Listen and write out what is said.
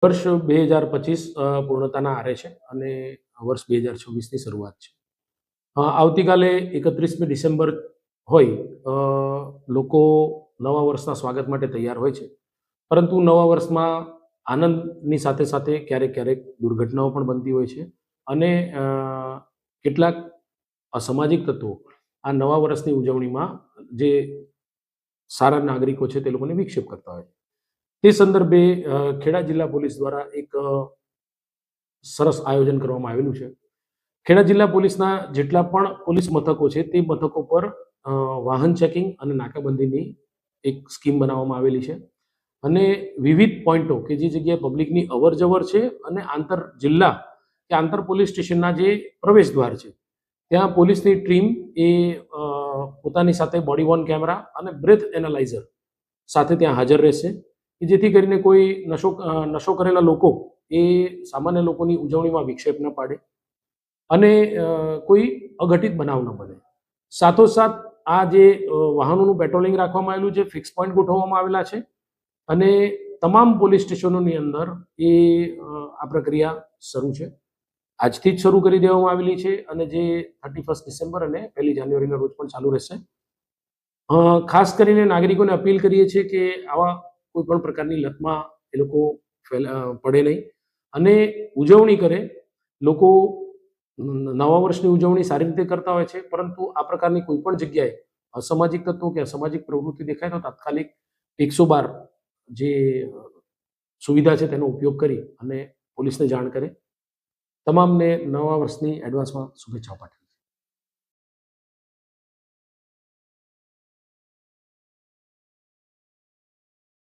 વર્ષ 2025 પૂર્ણતાના આરે છે અને વર્ષ 2026ની શરૂઆત છે. આવતીકાલે 31મી ડિસેમ્બર હોય, લોકો નવા વર્ષના સ્વાગત માટે તૈયાર હોય છે. પરંતુ નવા વર્ષમાં આનંદની સાથે સાથે ક્યારેક ક્યારેક દુર્ઘટનાઓ પણ બનતી હોય છે અને કેટલાક અસામાજિક તત્વો આ નવા વર્ષની ઉજવણીમાં જે સારા નાગરિકો છે તે લોકોને વિક્ષેપ કરતા હોય છે. તે સંદર્ભે ખેડા જિલ્લા પોલીસ દ્વારા એક સરસ આયોજન કરવામાં આવેલું છે. ખેડા જિલ્લા પોલીસના જેટલા પણ પોલીસ મથકો છે તે મથકો પર વાહન ચેકિંગ અને નાકાબંધીની એક સ્કીમ બનાવવામાં આવેલી છે અને વિવિધ પોઈન્ટો કે જે જગ્યાએ પબ્લિકની અવર જવર છે અને આંતર જિલ્લા કે આંતર પોલીસ સ્ટેશનના જે પ્રવેશ દ્વાર છે ત્યાં પોલીસની ટીમ એ પોતાની સાથે બોડી વોર્ન કેમેરા અને બ્રેથ એનાલાઇઝર સાથે ત્યાં હાજર રહેશે કે જેથી કરીને કોઈ નશો કરેલા લોકો એ સામાન્ય લોકોની ઉજવણીમાં વિક્ષેપ ન પાડે અને કોઈ અઘટિત બનાવ ન બને. સાથોસાથ આ જે વાહનોનું પેટ્રોલિંગ રાખવામાં આવેલું છે, ફિક્સ પોઈન્ટ ગોઠવવામાં આવેલા છે અને તમામ પોલીસ સ્ટેશનોની અંદર એ આ પ્રક્રિયા શરૂ છે. આજથી જ શરૂ કરી દેવામાં આવેલી છે અને જે 31 ડિસેમ્બર અને 1 જાન્યુઆરીના રોજ પણ ચાલુ રહેશે. ખાસ કરીને નાગરિકોને અપીલ કરીએ છીએ કે આવા કોઈ પણ પ્રકારની લતમાં એ લોકો પડે નહીં અને ઉજવણી કરે. લોકો નવા વર્ષની ઉજવણી સારી રીતે કરતા હોય છે, પરંતુ આ પ્રકારની કોઈ પણ જગ્યાએ અસામાજિક તત્વો કે અસામાજિક પ્રવૃત્તિ દેખાય તો તાત્કાલિક 112 જે સુવિધા છે તેનો ઉપયોગ કરી અને પોલીસને જાણ કરે. તમામને નવા વર્ષની એડવાન્સમાં શુભેચ્છાઓ પાઠવું.